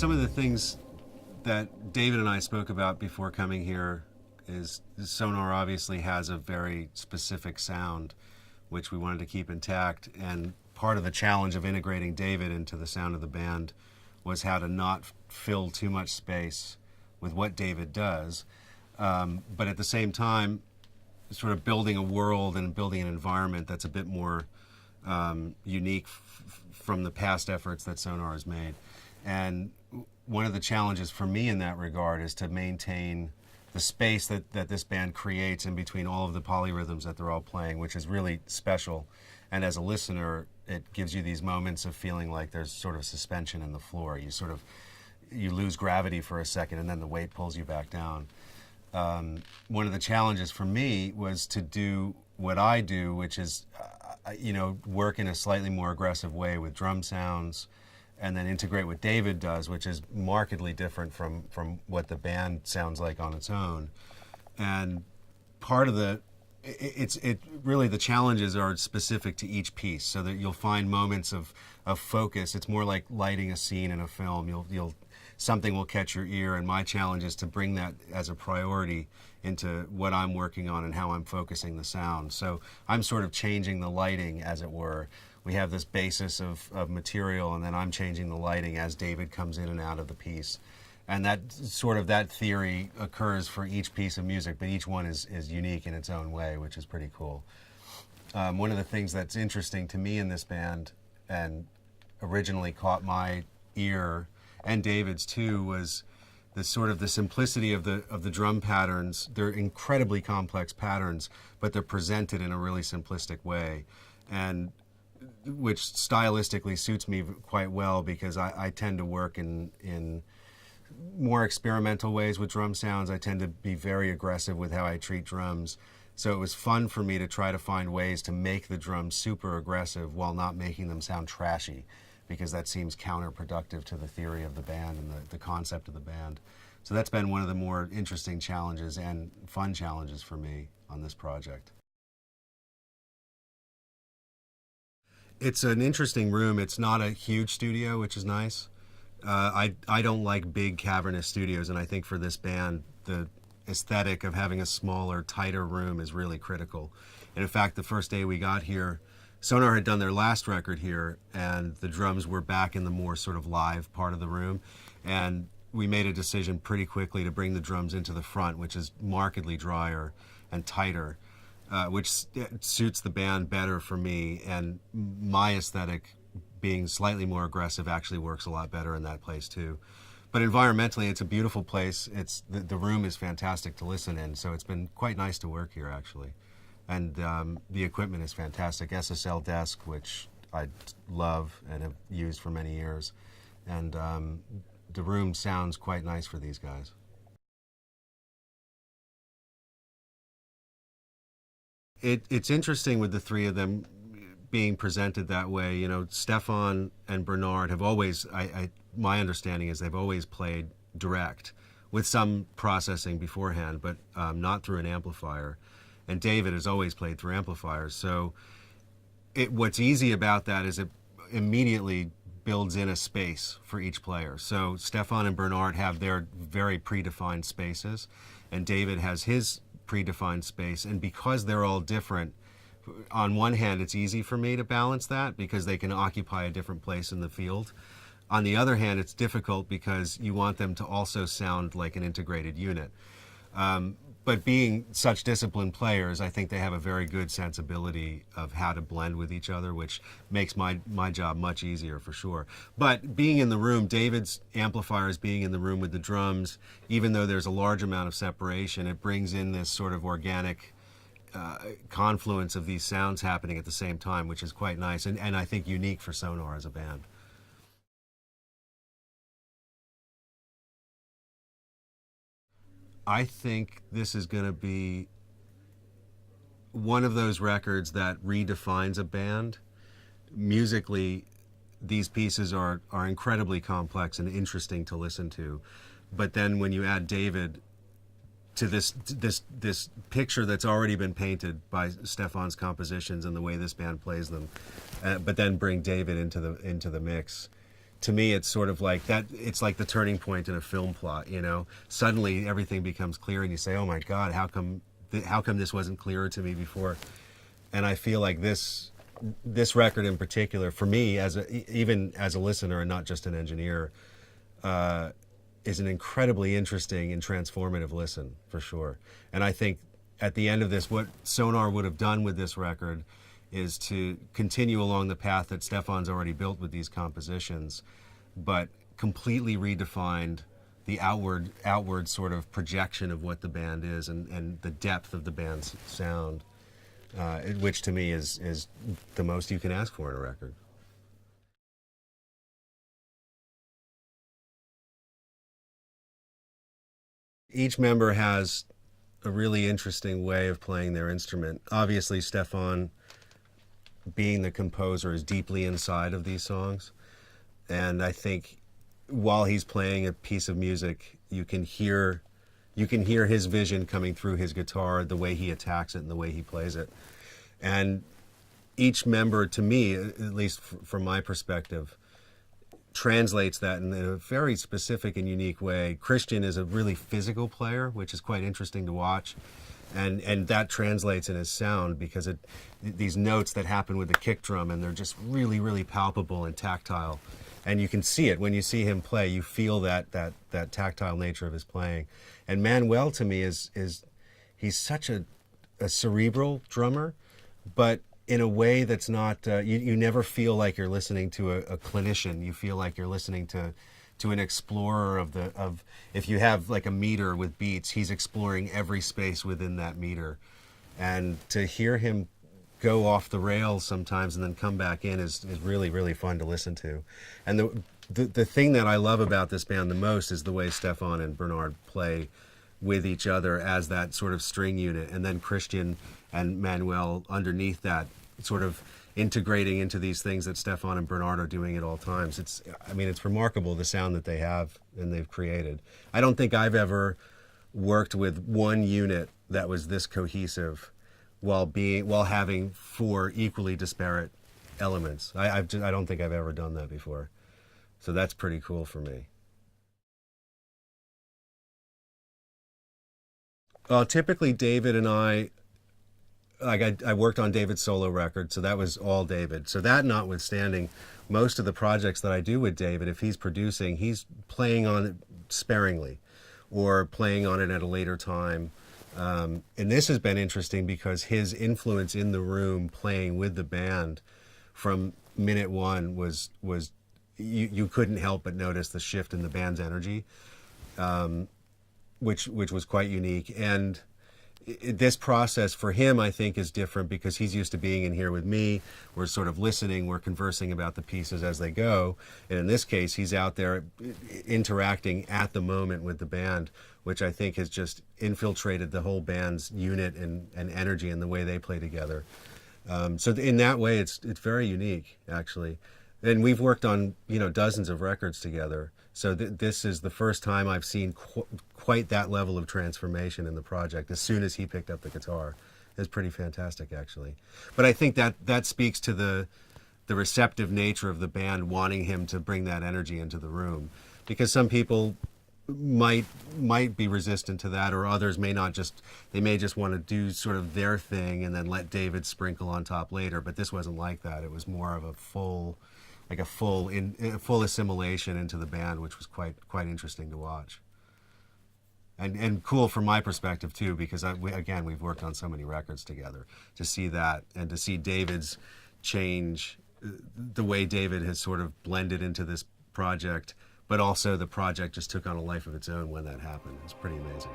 some of the things that David and I spoke about before coming here is Sonar obviously has a very specific sound, which we wanted to keep intact. And part of the challenge of integrating David into the sound of the band was how to not fill too much space with what David does, but at the same time, sort of building a world and building an environment that's a bit more unique from the past efforts that Sonar has made. And one of the challenges for me in that regard is to maintain the space that this band creates in between all of the polyrhythms that they're all playing, which is really special. And as a listener, it gives you these moments of feeling like there's sort of suspension in the floor. You lose gravity for a second, and then the weight pulls you back down. One of the challenges for me was to do what I do, which is, work in a slightly more aggressive way with drum sounds, and then integrate what David does, which is markedly different from what the band sounds like on its own. And part of really the challenges are specific to each piece, so that you'll find moments of focus. It's more like lighting a scene in a film. Something will catch your ear, and my challenge is to bring that as a priority into what I'm working on and how I'm focusing the sound. So I'm sort of changing the lighting, as it were. We have this basis of material, and then I'm changing the lighting as David comes in and out of the piece. And that theory occurs for each piece of music, but each one is unique in its own way, which is pretty cool. One of the things that's interesting to me in this band, and originally caught my ear, and David's too, was the simplicity of the drum patterns. They're incredibly complex patterns, but they're presented in a really simplistic way, and which stylistically suits me quite well, because I tend to work in more experimental ways with drum sounds. I tend to be very aggressive with how I treat drums. So it was fun for me to try to find ways to make the drums super aggressive while not making them sound trashy, because that seems counterproductive to the theory of the band and the concept of the band. So that's been one of the more interesting challenges and fun challenges for me on this project. It's an interesting room. It's not a huge studio, which is nice. I don't like big cavernous studios, and I think for this band, the aesthetic of having a smaller, tighter room is really critical. And in fact, the first day we got here, Sonar had done their last record here, and the drums were back in the more sort of live part of the room. And we made a decision pretty quickly to bring the drums into the front, which is markedly drier and tighter, which suits the band better for me. And my aesthetic, being slightly more aggressive, actually works a lot better in that place too. But environmentally, it's a beautiful place. The room is fantastic to listen in, so it's been quite nice to work here, actually. And the equipment is fantastic. SSL desk, which I love and have used for many years. And the room sounds quite nice for these guys. It's interesting with the three of them being presented that way. You know, Stefan and Bernard have always, my understanding is they've always played direct with some processing beforehand, but not through an amplifier. And David has always played through amplifiers. So what's easy about that is it immediately builds in a space for each player. So Stefan and Bernard have their very predefined spaces, and David has his predefined space. And because they're all different, on one hand, it's easy for me to balance that because they can occupy a different place in the field. On the other hand, it's difficult because you want them to also sound like an integrated unit. But being such disciplined players, I think they have a very good sensibility of how to blend with each other, which makes my job much easier for sure. But being in the room, David's amplifiers being in the room with the drums, even though there's a large amount of separation, it brings in this sort of organic confluence of these sounds happening at the same time, which is quite nice and I think unique for Sonar as a band. I think this is going to be one of those records that redefines a band. Musically, these pieces are incredibly complex and interesting to listen to. But then when you add David to this picture that's already been painted by Stefan's compositions and the way this band plays them, but then bring David into the mix, to me, it's sort of like that. It's like the turning point in a film plot. You know, suddenly everything becomes clear, and you say, "Oh my God, how come this wasn't clearer to me before?" And I feel like this record in particular, for me, even as a listener and not just an engineer, is an incredibly interesting and transformative listen for sure. And I think at the end of this, what Sonar would have done with this record is to continue along the path that Stefan's already built with these compositions, but completely redefined the outward sort of projection of what the band is, and the depth of the band's sound, which to me is the most you can ask for in a record. Each member has a really interesting way of playing their instrument. Obviously, Stefan, being the composer, is deeply inside of these songs. And I think while he's playing a piece of music, you can hear his vision coming through his guitar, the way he attacks it and the way he plays it. And each member, to me, at least from my perspective, translates that in a very specific and unique way. Christian is a really physical player, which is quite interesting to watch. And that translates in his sound, because these notes that happen with the kick drum, and they're just really, really palpable and tactile. And you can see it when you see him play. You feel that tactile nature of his playing. And Manuel, to me, is he's such a cerebral drummer, but in a way that's not, you never feel like you're listening to a clinician. You feel like you're listening to an explorer of if you have like a meter with beats, he's exploring every space within that meter. And to hear him go off the rails sometimes and then come back in is really, really fun to listen to. And the thing that I love about this band the most is the way Stefan and Bernard play with each other as that sort of string unit, and then Christian and Manuel underneath that, sort of integrating into these things that Stefan and Bernard are doing at all times. It's remarkable, the sound that they have and they've created. I don't think I've ever worked with one unit that was this cohesive while having four equally disparate elements. I don't think I've ever done that before. So that's pretty cool for me. Typically David and I worked on David's solo record, so that was all David. So that notwithstanding, most of the projects that I do with David, if he's producing, he's playing on it sparingly or playing on it at a later time. And this has been interesting because his influence in the room playing with the band from minute one was you couldn't help but notice the shift in the band's energy, which was quite unique. And this process for him, I think, is different because he's used to being in here with me. We're sort of listening, we're conversing about the pieces as they go. And in this case, he's out there interacting at the moment with the band, which I think has just infiltrated the whole band's unit and energy and the way they play together. So in that way, it's very unique, actually. And we've worked on, dozens of records together. So this is the first time I've seen quite that level of transformation in the project as soon as he picked up the guitar. It's pretty fantastic, actually. But I think that speaks to the receptive nature of the band wanting him to bring that energy into the room. Because some people might be resistant to that, or others may just want to do sort of their thing and then let David sprinkle on top later. But this wasn't like that. It was more of a full assimilation into the band, which was quite interesting to watch, and cool from my perspective too, because we've worked on so many records together. To see that and to see David's change, the way David has sort of blended into this project, but also the project just took on a life of its own when that happened. It's pretty amazing.